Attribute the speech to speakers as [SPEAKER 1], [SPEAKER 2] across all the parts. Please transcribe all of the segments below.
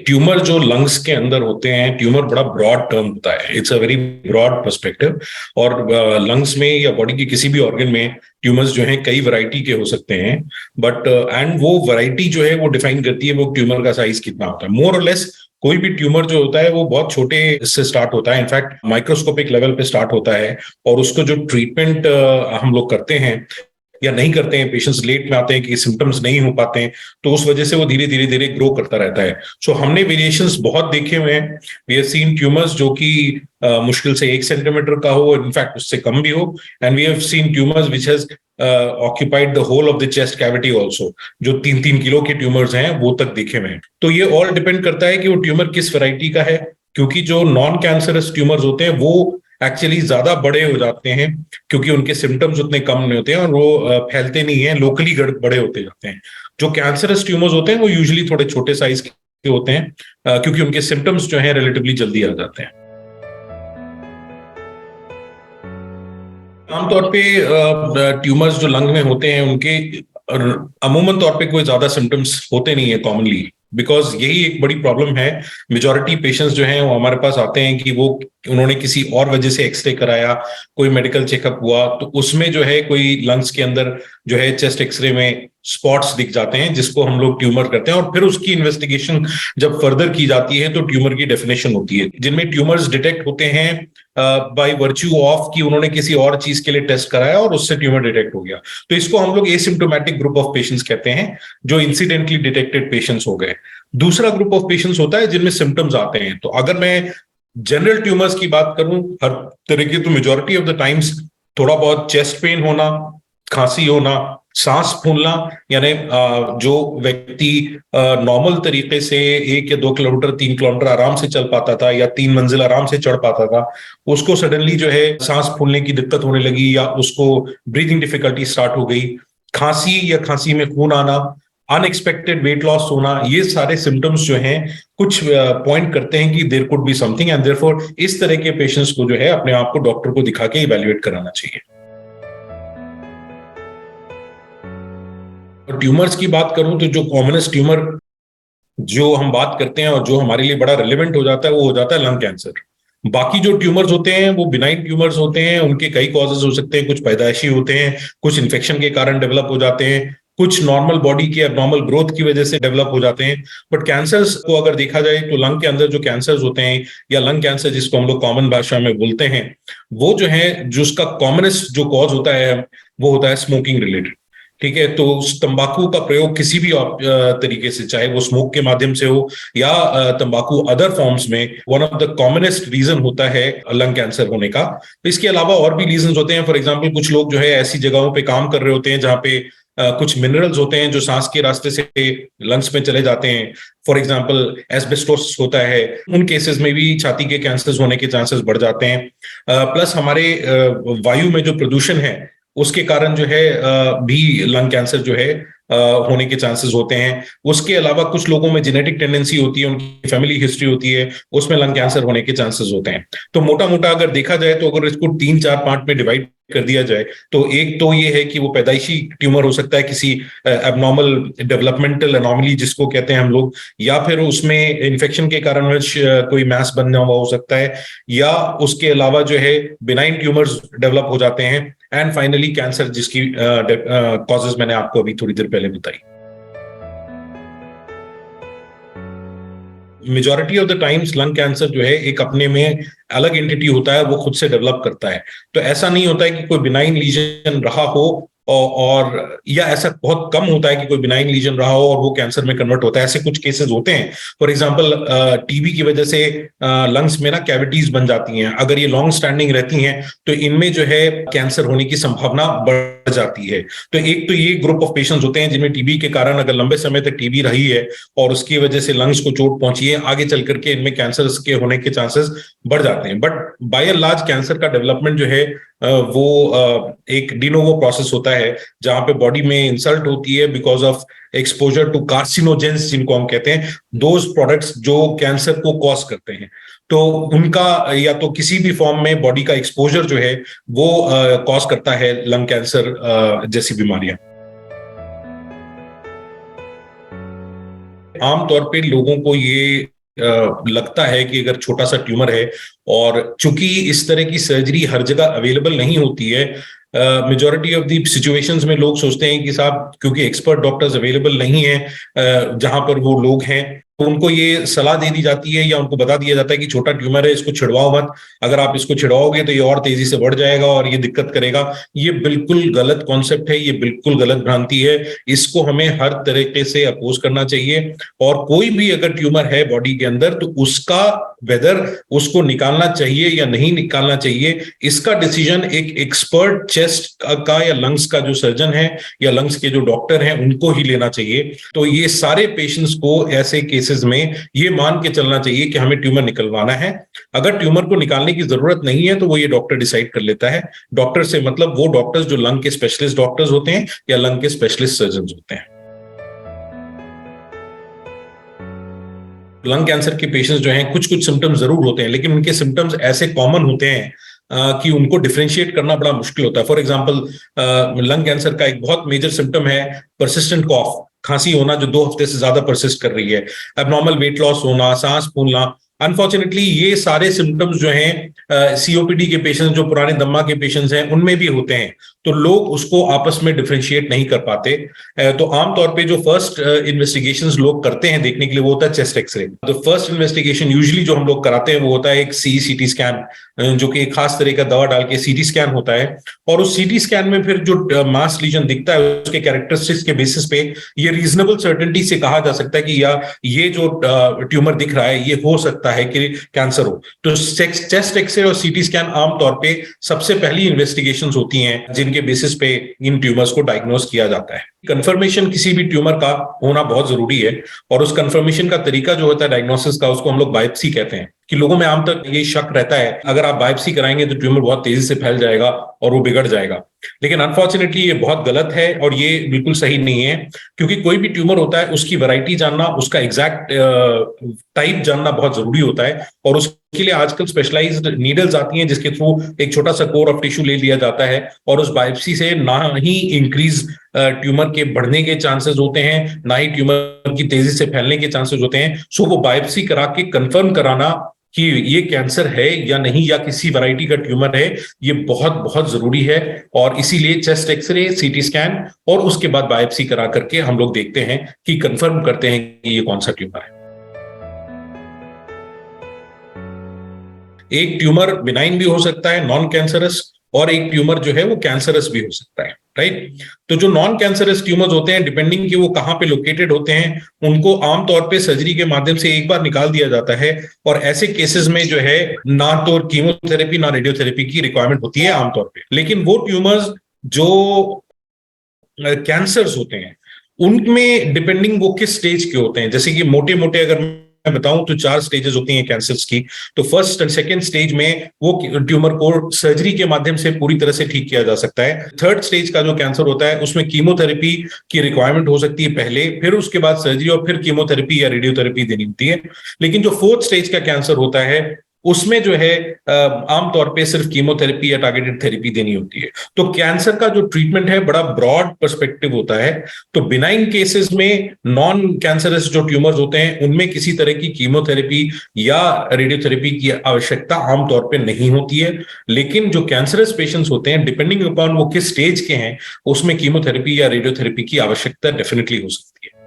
[SPEAKER 1] Tumour जो lungs के अंदर होते हैं, ट्यूमर बड़ा ब्रॉड टर्म होता है, it's a very broad perspective. और लंग्स में या बॉडी के किसी भी ऑर्गन में ट्यूमर्स जो हैं कई वैरायटी के हो सकते हैं। बट एंड वो वैरायटी जो है वो डिफाइन करती है वो ट्यूमर का साइज कितना होता है। मोर और लेस कोई भी ट्यूमर जो होता है वो बहुत छोटे से स्टार्ट होता है, इनफैक्ट माइक्रोस्कोपिक लेवल पे स्टार्ट होता है। और उसको जो ट्रीटमेंट हम लोग करते हैं या नहीं करते हैं, पेशेंट्स लेट में आते हैं कि सिम्टम्स नहीं हो पाते हैं, तो उस वजह से वो धीरे धीरे धीरे ग्रो करता रहता है। सो हमने वेरिएशंस बहुत देखे हुए हैं। वी हैव सीन ट्यूमर्स जो कि मुश्किल से 1 सेंटीमीटर का हो, इनफैक्ट उससे कम भी हो। And we have seen tumours which has occupied the whole of the chest cavity also, जो 3-3 किलो के ट्यूमर्स हैं वो तक देखे हुए हैं। तो ये ऑल डिपेंड करता है कि वो ट्यूमर किस वैरायटी का है, क्योंकि जो नॉन कैंसरस ट्यूमर्स होते हैं वो एक्चुअली ज्यादा बड़े हो जाते हैं, क्योंकि उनके सिम्टम्स उतने कम नहीं होते हैं और वो फैलते नहीं है, लोकली बड़े होते जाते हैं। जो कैंसरस ट्यूमर्स होते हैं वो यूजुअली थोड़े छोटे साइज के होते हैं, क्योंकि उनके सिम्टम्स जो हैं रिलेटिवली जल्दी आ जाते हैं। आमतौर पे ट्यूमर्स जो लंग में होते हैं उनके अमूमन तौर पे कोई ज्यादा सिम्टम्स होते नहीं है कॉमनली, बिकॉज यही एक बड़ी प्रॉब्लम है। मेजोरिटी पेशेंट्स जो हैं वो हमारे पास आते हैं कि वो उन्होंने किसी और वजह से एक्सरे कराया, कोई मेडिकल चेकअप हुआ, तो उसमें जो है कोई लंग्स के अंदर जो है चेस्ट एक्सरे में स्पॉट्स दिख जाते हैं, जिसको हम लोग ट्यूमर करते हैं। और फिर उसकी इन्वेस्टिगेशन जब फर्दर की जाती है तो ट्यूमर की डेफिनेशन होती है, जिनमें ट्यूमर्स डिटेक्ट होते हैं बाय वर्च्यू ऑफ कि उन्होंने किसी और चीज के लिए टेस्ट कराया और उससे ट्यूमर डिटेक्ट हो गया। तो इसको हम लोग एसिम्प्टोमेटिक ग्रुप ऑफ पेशेंट्स कहते हैं, जो इंसिडेंटली डिटेक्टेड पेशेंट्स हो गए। दूसरा ग्रुप ऑफ पेशेंट्स होता है जिनमें सिम्टम्स आते हैं। तो अगर मैं जनरल ट्यूमर्स की बात करूं, हर तरह की, तो मेजोरिटी ऑफ द टाइम्स थोड़ा बहुत चेस्ट पेन होना, खांसी होना, सांस फूलना, यानी जो व्यक्ति नॉर्मल तरीके से 1 या 2 किलोमीटर 3 किलोमीटर आराम से चल पाता था या 3 मंजिल आराम से चढ़ पाता था, उसको सडनली जो है सांस फूलने की दिक्कत होने लगी या उसको ब्रीदिंग डिफिकल्टी स्टार्ट हो गई, खांसी या खांसी में खून आना, अनएक्सपेक्टेड वेट लॉस होना, ये सारे सिम्टम्स जो हैं कुछ पॉइंट करते हैं कि there could be something, and therefore इस तरह के पेशेंट्स को जो है अपने आप को डॉक्टर को दिखा के इवैल्यूएट कराना चाहिए। और ट्यूमर्स की बात करूं तो जो कॉमनेस्ट ट्यूमर जो हम बात करते हैं और जो हमारे लिए बड़ा रिलेवेंट हो जाता है वो हो जाता है लंग कैंसर। बाकी जो ट्यूमर्स होते हैं वो बिनाइन ट्यूमर्स होते हैं, उनके कई कॉजेज हो सकते हैं, कुछ पैदाइशी होते हैं, कुछ इन्फेक्शन के कारण डेवलप हो जाते हैं, कुछ नॉर्मल बॉडी की एबनॉर्मल ग्रोथ की वजह से डेवलप हो जाते हैं। बट कैंसर्स को अगर देखा जाए तो लंग के अंदर जो कैंसर्स होते हैं या लंग कैंसर जिसको हम लोग कॉमन भाषा में बोलते हैं, वो जो है जो उसका कॉमनेस्ट जो कॉज होता है वो होता है स्मोकिंग रिलेटेड। ठीक है, तो तंबाकू का प्रयोग किसी भी तरीके से, चाहे वो स्मोक के माध्यम से हो या तंबाकू अदर फॉर्म्स में, one of the commonest reason होता है लंग कैंसर होने का। तो इसके अलावा और भी रीजन होते हैं। फॉर एग्जाम्पल कुछ लोग जो है ऐसी जगहों पे काम कर रहे होते हैं जहाँ पे कुछ मिनरल्स होते हैं जो सांस के रास्ते से लंग्स में चले जाते हैं। फॉर एग्जाम्पल एस्बेस्टोस होता है, उन केसेस में भी छाती के कैंसर्स होने के चांसेस बढ़ जाते हैं। प्लस हमारे वायु में जो प्रदूषण है उसके कारण जो है भी लंग कैंसर जो है होने के चांसेस होते हैं। उसके अलावा कुछ लोगों में जेनेटिक टेंडेंसी होती है, उनकी फैमिली हिस्ट्री होती है, उसमें लंग कैंसर होने के चांसेस होते हैं। तो मोटा मोटा अगर देखा जाए तो अगर इसको 3-4 पार्ट में डिवाइड कर दिया जाए तो एक तो ये है कि वो पैदाइशी ट्यूमर हो सकता है, किसी एबनॉर्मल डेवलपमेंटल एनॉमली जिसको कहते हैं हम लोग, या फिर उसमें इन्फेक्शन के कारण कोई मैस बनना हुआ हो सकता है, या उसके अलावा जो है बिनाइन ट्यूमर्स डेवलप हो जाते हैं, एंड फाइनली कैंसर जिसकी कॉजेज मैंने आपको अभी थोड़ी देर पहले बताई। Majority of the times lung cancer जो है एक अपने में अलग एंटिटी होता है, वो खुद से डेवलप करता है। तो ऐसा नहीं होता है कि कोई बिनाइन लीजन रहा हो और या ऐसा बहुत कम होता है कि कोई बिनाइन लीजन रहा हो और वो कैंसर में कन्वर्ट होता है। ऐसे कुछ केसेस होते हैं। फॉर एग्जांपल टीबी की वजह से लंग्स में ना कैविटीज बन जाती हैं, अगर ये लॉन्ग स्टैंडिंग रहती हैं तो इनमें जो है कैंसर होने की संभावना बढ़ जाती है। तो एक तो ये ग्रुप ऑफ पेशेंट्स होते हैं जिनमें टीबी के कारण अगर लंबे समय तक टीबी रही है और उसकी वजह से लंग्स को चोट पहुंची है, आगे चल करके इनमें कैंसर के होने के चांसेस बढ़ जाते हैं। But by and large cancer का डेवलपमेंट जो है वो एक डिनोवो प्रोसेस होता है, जहां पे बॉडी में इंसल्ट होती है because of exposure to carcinogens, जिनको हम कहते हैं दोज प्रोडक्ट्स जो कैंसर को कॉज करते हैं। तो उनका या तो किसी भी फॉर्म में बॉडी का एक्सपोजर जो है वो कॉज करता है लंग कैंसर जैसी बीमारियां। आमतौर पे लोगों को ये लगता है कि अगर छोटा सा ट्यूमर है, और चूंकि इस तरह की सर्जरी हर जगह अवेलेबल नहीं होती है, मेजॉरिटी ऑफ दी सिचुएशंस में लोग सोचते हैं कि साहब क्योंकि एक्सपर्ट डॉक्टर्स अवेलेबल नहीं है जहां पर वो लोग हैं, तो उनको ये सलाह दे दी जाती है या उनको बता दिया जाता है कि छोटा ट्यूमर है, इसको छिड़वाओ मत, अगर आप इसको छिड़वाओगे तो ये और तेजी से बढ़ जाएगा और ये दिक्कत करेगा। ये बिल्कुल गलत कॉन्सेप्ट है, ये बिल्कुल गलत भ्रांति है। इसको हमें हर तरीके से अपोज करना चाहिए, और कोई भी अगर ट्यूमर है बॉडी के अंदर तो उसका वेदर उसको निकालना चाहिए या नहीं निकालना चाहिए, इसका डिसीजन एक एक्सपर्ट चेस्ट का या लंग्स का जो सर्जन है या लंग्स के जो डॉक्टर हैं उनको ही लेना चाहिए। तो ये सारे पेशेंट्स को ऐसे केसेस में ये मान के चलना चाहिए कि हमें ट्यूमर निकलवाना है। अगर ट्यूमर को निकालने की जरूरत नहीं है तो वो ये डॉक्टर डिसाइड कर लेता है। डॉक्टर से मतलब वो डॉक्टर्स जो लंग के स्पेशलिस्ट डॉक्टर्स होते हैं या लंग के स्पेशलिस्ट सर्जन होते हैं। लंग कैंसर के पेशेंट्स जो हैं कुछ कुछ सिम्टम्स जरूर होते हैं, लेकिन उनके सिम्टम्स ऐसे कॉमन होते हैं कि उनको डिफरेंशिएट करना बड़ा मुश्किल होता है। फॉर एग्जांपल, लंग कैंसर का एक बहुत मेजर सिम्टम है परसिस्टेंट कॉफ, खांसी होना जो 2 हफ्ते से ज्यादा परसिस्ट कर रही है, एबनॉर्मल वेट लॉस होना, सांस फूलना। अनफॉर्चुनेटली ये सारे सिम्टम्स जो हैं सीओपीडी के पेशेंट्स, जो पुराने दम्मा के पेशेंट्स हैं, उनमें भी होते हैं। तो लोग उसको आपस में डिफरेंशिएट नहीं कर पाते। तो आमतौर पे जो फर्स्ट इन्वेस्टिगेशंस लोग करते हैं देखने के लिए वो होता है चेस्ट एक्सरे। तो फर्स्ट इन्वेस्टिगेशन यूजुअली जो हम लोग कराते हैं वो होता है एक सीटी स्कैन, जो कि एक खास तरह का दवा डाल के सीटी स्कैन होता है। और उस सीटी स्कैन में फिर जो मास लीजन दिखता है उसके कैरेक्टरिस्टिक्स के बेसिस पे ये रीजनेबल सर्टेनिटी से कहा जा सकता है कि या ये जो ट्यूमर दिख रहा है ये हो सकता है कि कैंसर हो। तो चेस्ट एक्सरे और सीटी स्कैन आमतौर पे सबसे पहली इन्वेस्टिगेशंस होती हैं जिनके बेसिस पे इन ट्यूमर्स को डायग्नोज किया जाता है। कंफर्मेशन किसी भी ट्यूमर का होना बहुत जरूरी है, और उस कंफर्मेशन का तरीका जो होता है डायग्नोसिस का, उसको हम लोग बायोप्सी कहते हैं। कि लोगों में आम तक ये शक रहता है अगर आप बायोप्सी कराएंगे तो ट्यूमर बहुत तेजी से फैल जाएगा और वो बिगड़ जाएगा, लेकिन अनफॉर्चुनेटली ये बहुत गलत है और ये बिल्कुल सही नहीं है। क्योंकि कोई भी ट्यूमर होता है उसकी वैरायटी जानना, उसका एग्जैक्ट टाइप जानना बहुत जरूरी होता है, और उसके लिए आजकल स्पेशलाइज्ड नीडल्स आती हैं जिसके थ्रू एक छोटा सा कोर ऑफ टिश्यू ले लिया जाता है, और उस बायोप्सी से ना ही इंक्रीज ट्यूमर के बढ़ने के चांसेस होते हैं, ना ही ट्यूमर की तेजी से फैलने के चांसेस होते हैं। सो वो बायोप्सी करा के कंफर्म कराना कि ये कैंसर है या नहीं, या किसी वैरायटी का ट्यूमर है, ये बहुत बहुत जरूरी है। और इसीलिए चेस्ट एक्सरे, सीटी स्कैन और उसके बाद बायोप्सी करा करके हम लोग देखते हैं कि कंफर्म करते हैं कि ये कौन सा ट्यूमर है। एक ट्यूमर बिनाइन भी हो सकता है, नॉन कैंसरस, और एक ट्यूमर जो है वो कैंसरस भी हो सकता है, राइट। तो जो नॉन कैंसरस ट्यूमर्स होते हैं, डिपेंडिंग कि वो कहां पे लोकेटेड होते हैं, उनको आमतौर पे सर्जरी के माध्यम से एक बार निकाल दिया जाता है। और ऐसे केसेस में जो है ना तो कीमोथेरेपी ना रेडियोथेरेपी की रिक्वायरमेंट होती है आमतौर पे। लेकिन वो ट्यूमर्स जो कैंसर्स होते हैं उनमें डिपेंडिंग वो किस स्टेज के होते हैं, जैसे कि मोटे मोटे अगर मैं बताऊं तो 4 स्टेजेस होती हैं कैंसर्स की। तो फर्स्ट एंड सेकंड स्टेज में वो ट्यूमर को सर्जरी के माध्यम से पूरी तरह से ठीक किया जा सकता है। थर्ड स्टेज का जो कैंसर होता है उसमें कीमोथेरेपी की रिक्वायरमेंट हो सकती है पहले, फिर उसके बाद सर्जरी और फिर कीमोथेरेपी या रेडियोथेरेपी देनी होती है। लेकिन जो फोर्थ स्टेज का कैंसर होता है उसमें जो है आमतौर पे सिर्फ कीमोथेरेपी या टारगेटेड थेरेपी देनी होती है। तो कैंसर का जो ट्रीटमेंट है बड़ा ब्रॉड पर्सपेक्टिव होता है। तो बिनाइन केसेस में, नॉन कैंसरस जो ट्यूमर्स होते हैं उनमें किसी तरह की कीमोथेरेपी या रेडियोथेरेपी की आवश्यकता आमतौर पे नहीं होती है। लेकिन जो कैंसरस पेशेंट्स होते हैं, डिपेंडिंग अपॉन वो किस स्टेज के हैं, उसमें कीमोथेरेपी या रेडियोथेरेपी की आवश्यकता डेफिनेटली हो सकती है।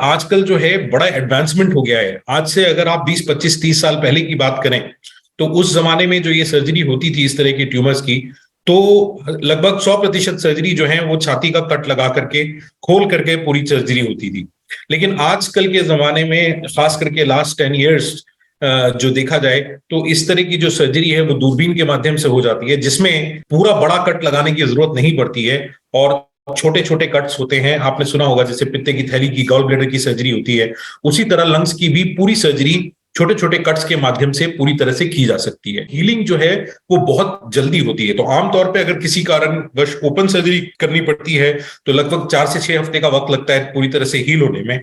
[SPEAKER 1] आजकल जो है बड़ा एडवांसमेंट हो गया है। आज से अगर आप 20, 25, 30 साल पहले की बात करें तो उस जमाने में जो ये सर्जरी होती थी इस तरह के ट्यूमर्स की, तो लगभग 100% सर्जरी जो है वो छाती का कट लगा करके, खोल करके पूरी सर्जरी होती थी। लेकिन आजकल के जमाने में, खास करके लास्ट 10 ईयर्स जो देखा जाए तो इस तरह की जो सर्जरी है वो दूरबीन के माध्यम से हो जाती है, जिसमें पूरा बड़ा कट लगाने की जरूरत नहीं पड़ती है और छोटे छोटे कट्स होते हैं। आपने सुना होगा जैसे पित्ते की थैली की, गॉल ब्लैडर की सर्जरी होती है, उसी तरह लंग्स की भी पूरी सर्जरी छोटे छोटे कट्स के माध्यम से पूरी तरह से की जा सकती है। हीलिंग जो है वो बहुत जल्दी होती है। तो आमतौर पे अगर किसी कारणवश ओपन सर्जरी करनी पड़ती है तो लगभग 4 से 6 हफ्ते का वक्त लगता है पूरी तरह से हील होने में।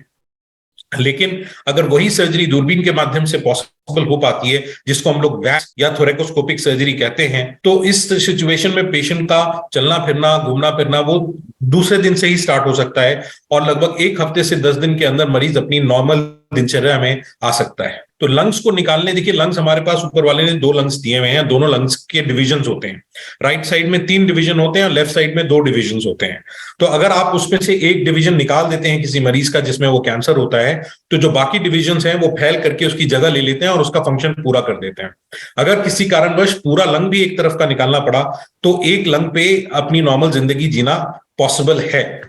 [SPEAKER 1] लेकिन अगर वही सर्जरी दूरबीन के माध्यम से पॉसिबल हो पाती है, जिसको हम लोग वैक्स या थोरेकोस्कोपिक सर्जरी कहते हैं, तो इस सिचुएशन में पेशेंट का चलना फिरना, घूमना फिरना वो दूसरे दिन से ही स्टार्ट हो सकता है और लगभग 1 हफ्ते से 10 दिन के अंदर मरीज अपनी नॉर्मल दिनचर्या में आ सकता है। तो लंग्स को निकालने, देखिए लंग्स हमारे पास ऊपर वाले ने 2 लंग्स दिए हुए हैं, दोनों लंग्स के डिविजन होते हैं। राइट साइड में 3 डिवीजन होते हैं और लेफ्ट साइड में 2 डिविजन होते हैं। तो अगर आप उसमें से एक डिवीजन निकाल देते हैं किसी मरीज का जिसमें वो कैंसर होता है, तो जो बाकी डिविजन हैं वो फैल करके उसकी जगह ले लेते हैं और उसका फंक्शन पूरा कर देते हैं। अगर किसी कारणवश पूरा लंग भी एक तरफ का निकालना पड़ा, तो एक लंग पे अपनी नॉर्मल जिंदगी जीना पॉसिबल है।